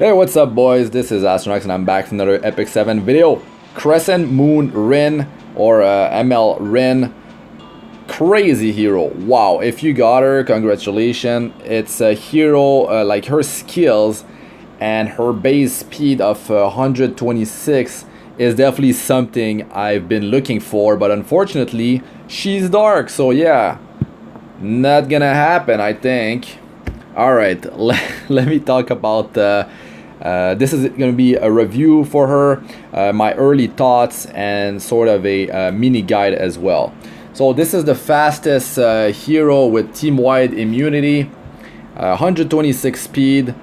Hey, what's up boys? This is Astranox and I'm back to another Epic 7 video. Crescent Moon Rin, or ML Rin. Crazy hero. Wow, if you got her, congratulations. It's a hero, like her skills and her base speed of 126 is definitely something I've been looking for, but unfortunately she's dark, so yeah, not gonna happen, I think. Alright, let me talk about this is going to be a review for her, my early thoughts, and sort of a mini guide as well. So this is the fastest hero with team-wide immunity, 126 speed,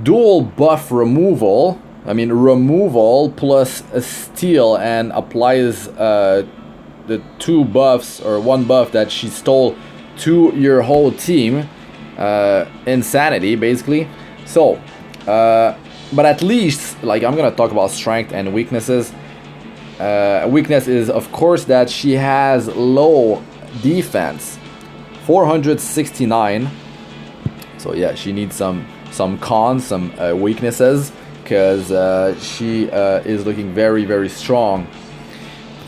dual buff removal. I mean removal plus a steal, and applies the two buffs or one buff that she stole to your whole team. Insanity basically. So but at least, like, I'm gonna talk about strength and weaknesses. Weakness is of course that she has low defense, 469. So yeah, she needs some cons, some weaknesses, because she is looking very strong.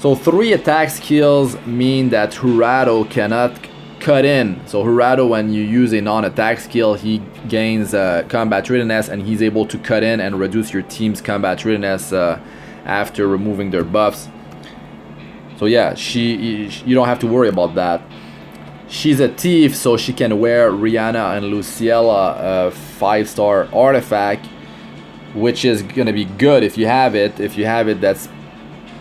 So 3 attack skills mean that HowTo cannot cut in. So HowTo, when you use a non-attack skill, he gains combat readiness, and he's able to cut in and reduce your team's combat readiness after removing their buffs. So yeah, you don't have to worry about that. She's a thief, so she can wear Rihanna and Luciella 5-star artifact, which is gonna be good if you have it. If you have it, that's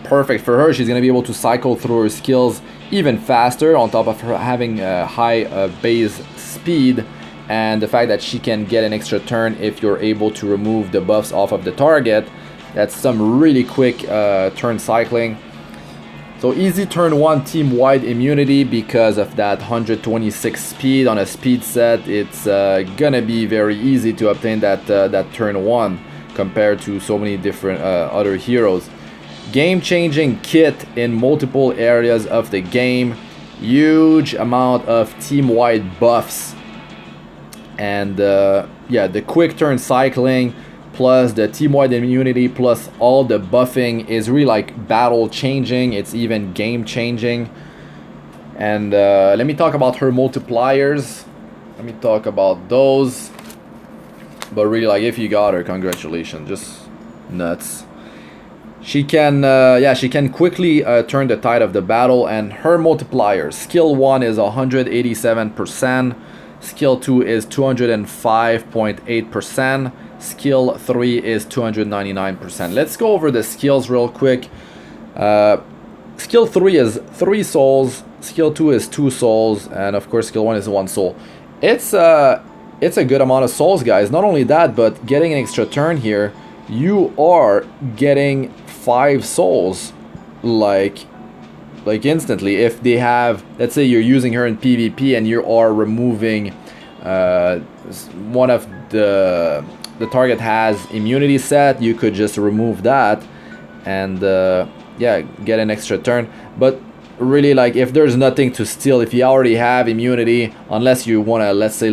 perfect for her. She's gonna be able to cycle through her skills even faster, on top of her having high base speed, and the fact that she can get an extra turn if you're able to remove the buffs off of the target. That's some really quick turn cycling. So easy turn 1 team-wide immunity because of that 126 speed on a speed set. It's gonna be very easy to obtain that turn 1 compared to so many different other heroes. Game-changing kit in multiple areas of the game, huge amount of team-wide buffs, and yeah, the quick turn cycling plus the team-wide immunity plus all the buffing is really like battle changing. It's even game changing. And let me talk about her multipliers. Let me talk about those. But really, like, if you got her, congratulations, just nuts. She can, yeah, she can quickly turn the tide of the battle, and her multipliers. Skill 1 is 187%, Skill 2 is 205.8%, Skill 3 is 299%. Let's go over the skills real quick. Skill 3 is 3 souls, Skill 2 is 2 souls, and of course Skill 1 is 1 soul. It's a good amount of souls, guys. Not only that, but getting an extra turn here, you are getting 5 souls like instantly. If they have, let's say you're using her in PvP and you are removing one of the target has immunity set, you could just remove that and yeah, get an extra turn. But really, like, if there's nothing to steal, if you already have immunity, unless you want to, let's say,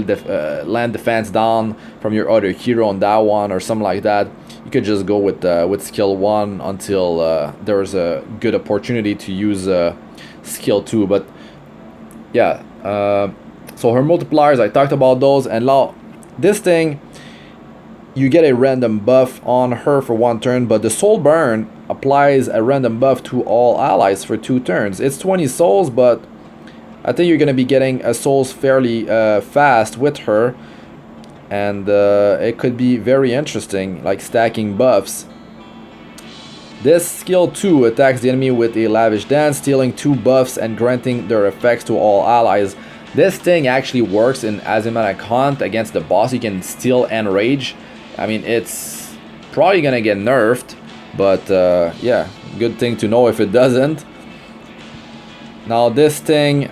land defense down from your other hero on that one or something like that, you could just go with skill 1 until there's a good opportunity to use skill 2. But yeah, so her multipliers, I talked about those. And now this thing, you get a random buff on her for 1 turn, but the soul burn applies a random buff to all allies for 2 turns. It's 20 souls, but I think you're gonna be getting a souls fairly fast with her. And it could be very interesting, like stacking buffs. This skill 2 attacks the enemy with a lavish dance, stealing 2 buffs and granting their effects to all allies. This thing actually works in Astranox Hunt against the boss. You can steal and rage. I mean, it's probably gonna get nerfed, but yeah, good thing to know if it doesn't. Now this thing,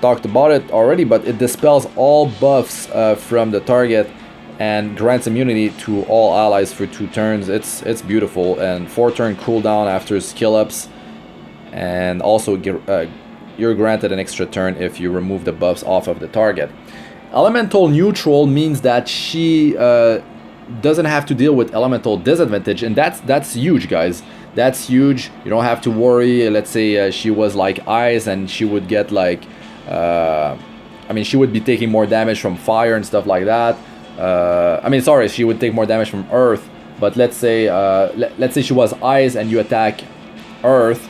talked about it already, but it dispels all buffs from the target and grants immunity to all allies for 2 turns. It's beautiful, and 4 turn cooldown after skill ups, and also you're granted an extra turn if you remove the buffs off of the target. Elemental neutral means that she doesn't have to deal with elemental disadvantage, and that's huge, guys. That's huge. You don't have to worry. Let's say she was like ice, and she would get like I mean, she would be taking more damage from fire and stuff like that. I mean, sorry, she would take more damage from earth. But let's say she was ice and you attack earth,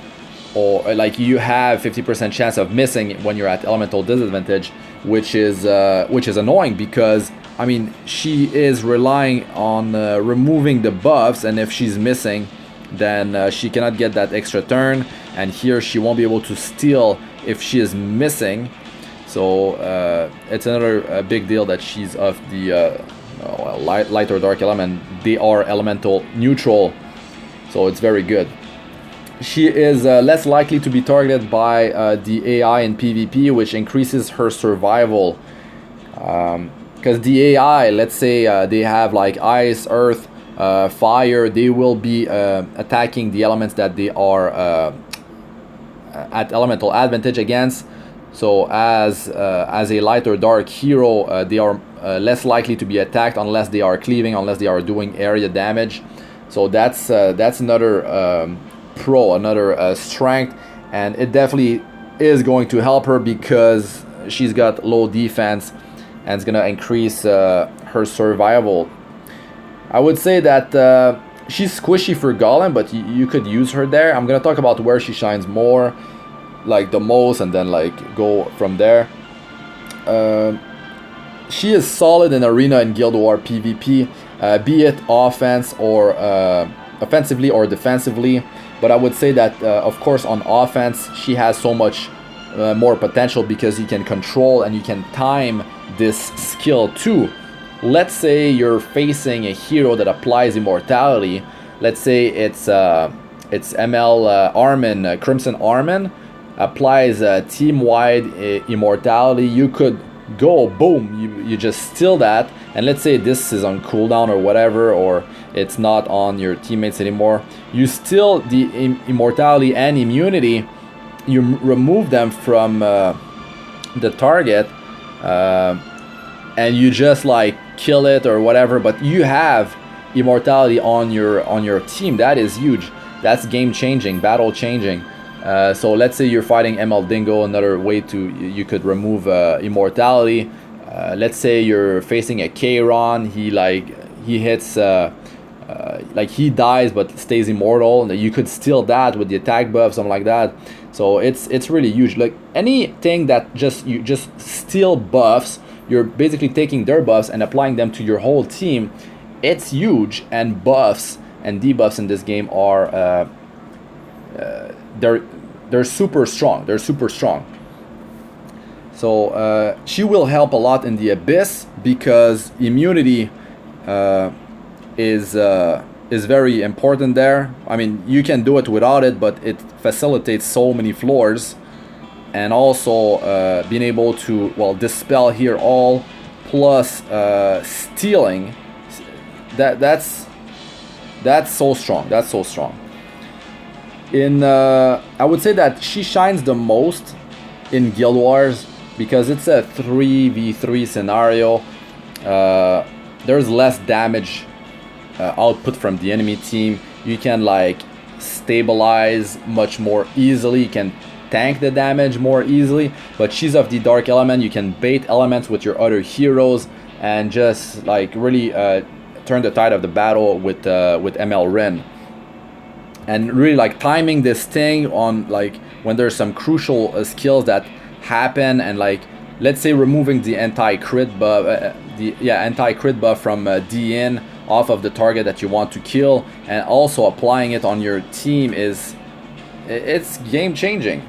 or like you have 50% chance of missing when you're at elemental disadvantage, which is annoying, because I mean, she is relying on removing the buffs, and if she's missing, then she cannot get that extra turn, and here she won't be able to steal if she is missing. So it's another big deal that she's of the light or dark element. They are elemental neutral, so it's very good. She is less likely to be targeted by the AI in PvP, which increases her survival. Because the AI, let's say they have like ice, earth, fire, they will be attacking the elements that they are at elemental advantage against. So as a light or dark hero, they are less likely to be attacked unless they are cleaving, unless they are doing area damage. So that's another pro, another strength, and it definitely is going to help her because she's got low defense, and it's gonna increase her survival. I would say that she's squishy for Golem, but you could use her there. I'm gonna talk about where she shines more, like the most, and then like go from there. She is solid in arena and guild war PvP, be it offensively or defensively. But I would say that of course on offense she has so much more potential, because you can control and you can time this skill too. Let's say you're facing a hero that applies immortality. Let's say it's ML Rin, Crimson Rin, applies team-wide immortality. You could go boom, you just steal that, and let's say this is on cooldown or whatever, or it's not on your teammates anymore. You steal the immortality and immunity, you remove them from the target, and you just like kill it or whatever, but you have immortality on your team. That is huge. That's game changing, battle changing. So let's say you're fighting ML Dingo, another way you could remove immortality. Let's say you're facing a Kayron, he hits like he dies but stays immortal. You could steal that with the attack buff, something like that. So it's really huge. Like anything that you just steal buffs, you're basically taking their buffs and applying them to your whole team. It's huge, and buffs and debuffs in this game are they're super strong. They're super strong. So she will help a lot in the Abyss, because immunity is very important there. I mean, you can do it without it, but it facilitates so many floors, and also being able to, well, dispel here all, plus stealing. That's so strong. That's so strong. I would say that she shines the most in Guild Wars, because it's a 3v3 scenario. There's less damage output from the enemy team. You can like stabilize much more easily. You can tank the damage more easily, but she's of the dark element. You can bait elements with your other heroes and just like really turn the tide of the battle with ML Rin. And really like timing this thing on like when there's some crucial skills that happen, and like let's say removing the anti-crit buff, anti-crit buff from DN off of the target that you want to kill, and also applying it on your team it's game changing.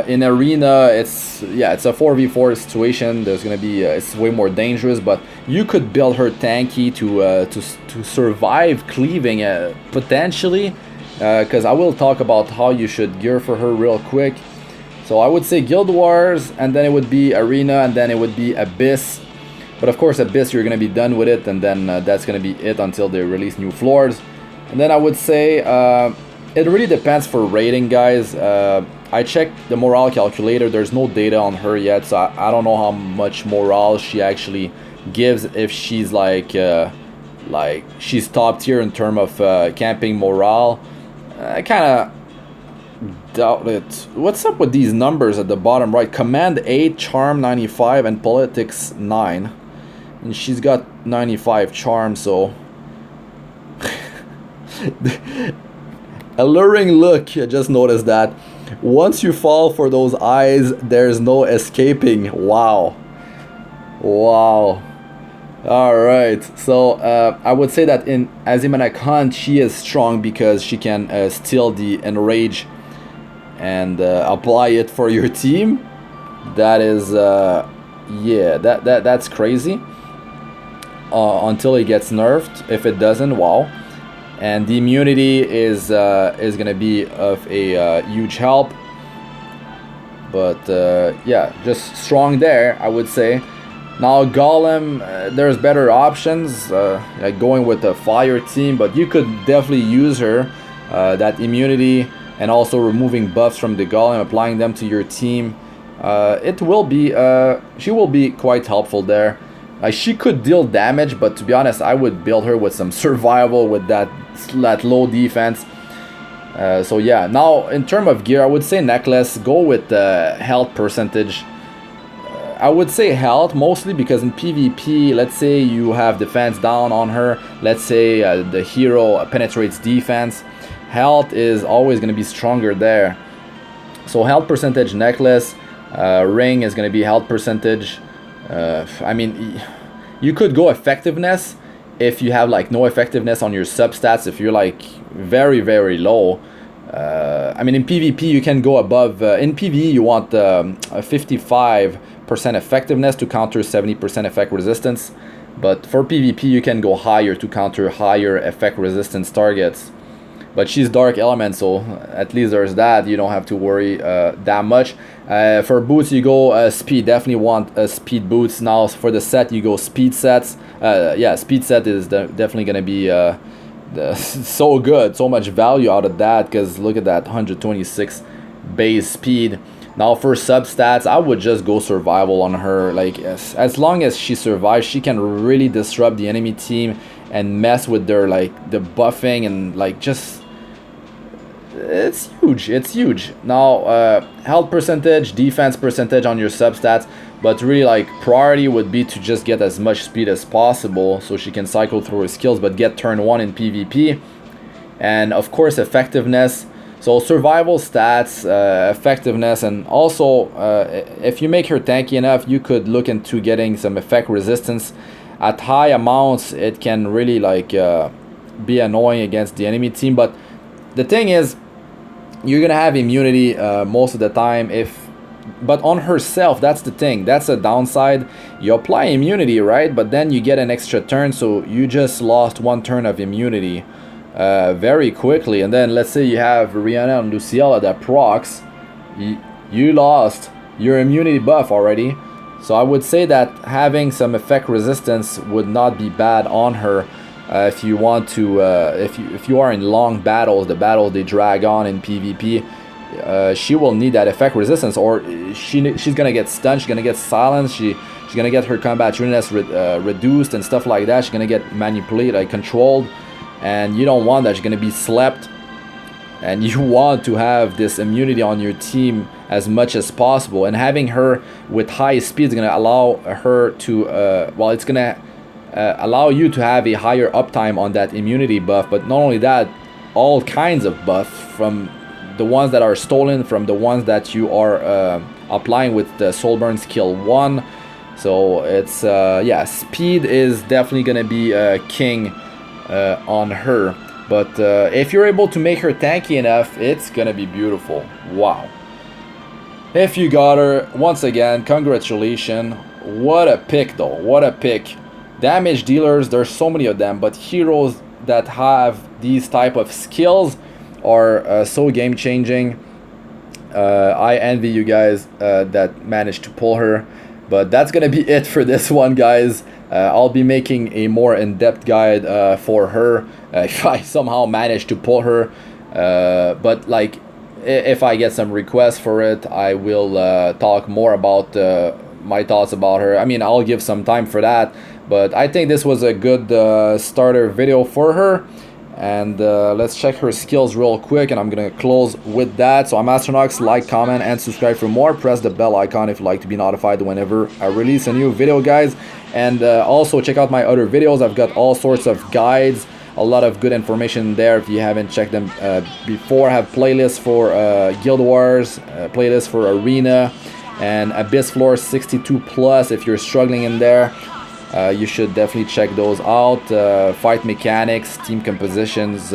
In arena, it's a 4v4 situation. There's gonna be it's way more dangerous, but you could build her tanky to survive cleaving potentially, because I will talk about how you should gear for her real quick. So I would say Guild Wars, and then it would be arena, and then it would be Abyss. But of course Abyss, you're gonna be done with it, and then that's gonna be it until they release new floors. And then I would say it really depends for rating, guys. I checked the morale calculator. There's no data on her yet, so I don't know how much morale she actually gives if she's like like she's top tier in terms of camping morale. I kind of doubt it. What's up with these numbers at the bottom right? Command 8, Charm 95, and Politics 9. And she's got 95 Charm, so... Alluring look, I just noticed that. Once you fall for those eyes, there's no escaping. Wow. Wow. Alright, so I would say that in Azimana Khan, she is strong because she can steal the Enrage and apply it for your team. That is, yeah, that's crazy. Until it gets nerfed. If it doesn't, wow. And the immunity is gonna be of a huge help. But yeah, just strong there, I would say. Now Golem, there's better options, like going with the fire team, but you could definitely use her, that immunity, and also removing buffs from the Golem, applying them to your team. It will be, she will be quite helpful there. She could deal damage, but to be honest, I would build her with some survival with that low defense. So yeah, now in terms of gear, I would say necklace, go with the health percentage. I would say health mostly because in PvP, let's say you have defense down on her, let's say the hero penetrates defense, health is always going to be stronger there. So health percentage necklace, ring is going to be health percentage. I mean, you could go effectiveness if you have like no effectiveness on your substats, if you're like very, very low. I mean, in PvP you can go above, in PvE you want a 55% effectiveness to counter 70% effect resistance, but for PvP you can go higher to counter higher effect resistance targets. But she's dark element, so at least there's that. You don't have to worry that much. For boots you go speed, definitely want speed boots. Now for the set you go speed sets. Yeah, speed set is definitely gonna be so good, so much value out of that, because look at that 126 base speed. Now for substats, I would just go survival on her. Like as long as she survives, she can really disrupt the enemy team and mess with their like the buffing and like just it's huge. Now health percentage, defense percentage on your substats, but really like priority would be to just get as much speed as possible so she can cycle through her skills, but get turn 1 in PvP. And of course effectiveness. So survival stats, effectiveness, and also if you make her tanky enough, you could look into getting some effect resistance. At high amounts, it can really like be annoying against the enemy team. But the thing is, you're gonna have immunity most of the time. But on herself, that's the thing. That's a downside. You apply immunity, right? But then you get an extra turn, so you just lost 1 turn of immunity. Very quickly, and then let's say you have Rihanna and Luciella that procs, you lost your immunity buff already. So I would say that having some effect resistance would not be bad on her if you want to. If you are in long battles, the battles they drag on in PvP, she will need that effect resistance, or she's gonna get stunned, she's gonna get silenced, she's gonna get her combat readiness reduced and stuff like that. She's gonna get manipulated, like controlled. And you don't want that. She's going to be slept, and you want to have this immunity on your team as much as possible. And having her with high speed is going to allow her to well, it's going to allow you to have a higher uptime on that immunity buff. But not only that, all kinds of buff, from the ones that are stolen, from the ones that you are applying with the Soulburn skill 1. So it's yeah, speed is definitely going to be king on her. But if you're able to make her tanky enough, it's gonna be beautiful. Wow. If you got her, once again, congratulations. What a pick though, what a pick. Damage dealers, there's so many of them, but heroes that have these type of skills are so game changing. I envy you guys that managed to pull her. But that's gonna be it for this one, guys. I'll be making a more in-depth guide for her if I somehow manage to pull her. But like, if I get some requests for it, I will talk more about my thoughts about her. I mean, I'll give some time for that, But I think this was a good starter video for her. And let's check her skills real quick, and I'm gonna close with that. So I'm Astranox. Like, comment, and subscribe for more. Press the bell icon if you'd like to be notified whenever I release a new video, guys. And also check out my other videos. I've got all sorts of guides, a lot of good information there if you haven't checked them before. I have playlists for Guild Wars, playlists for Arena, and Abyss Floor 62 plus if you're struggling in there. You should definitely check those out. Fight mechanics, team compositions,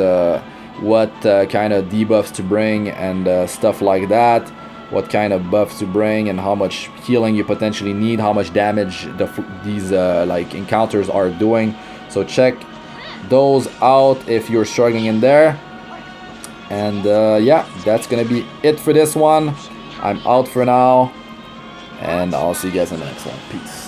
what kind of debuffs to bring, and stuff like that. What kind of buffs to bring, and how much healing you potentially need, how much damage these like encounters are doing. So check those out if you're struggling in there. And yeah, that's gonna be it for this one. I'm out for now, and I'll see you guys in the next one. Peace.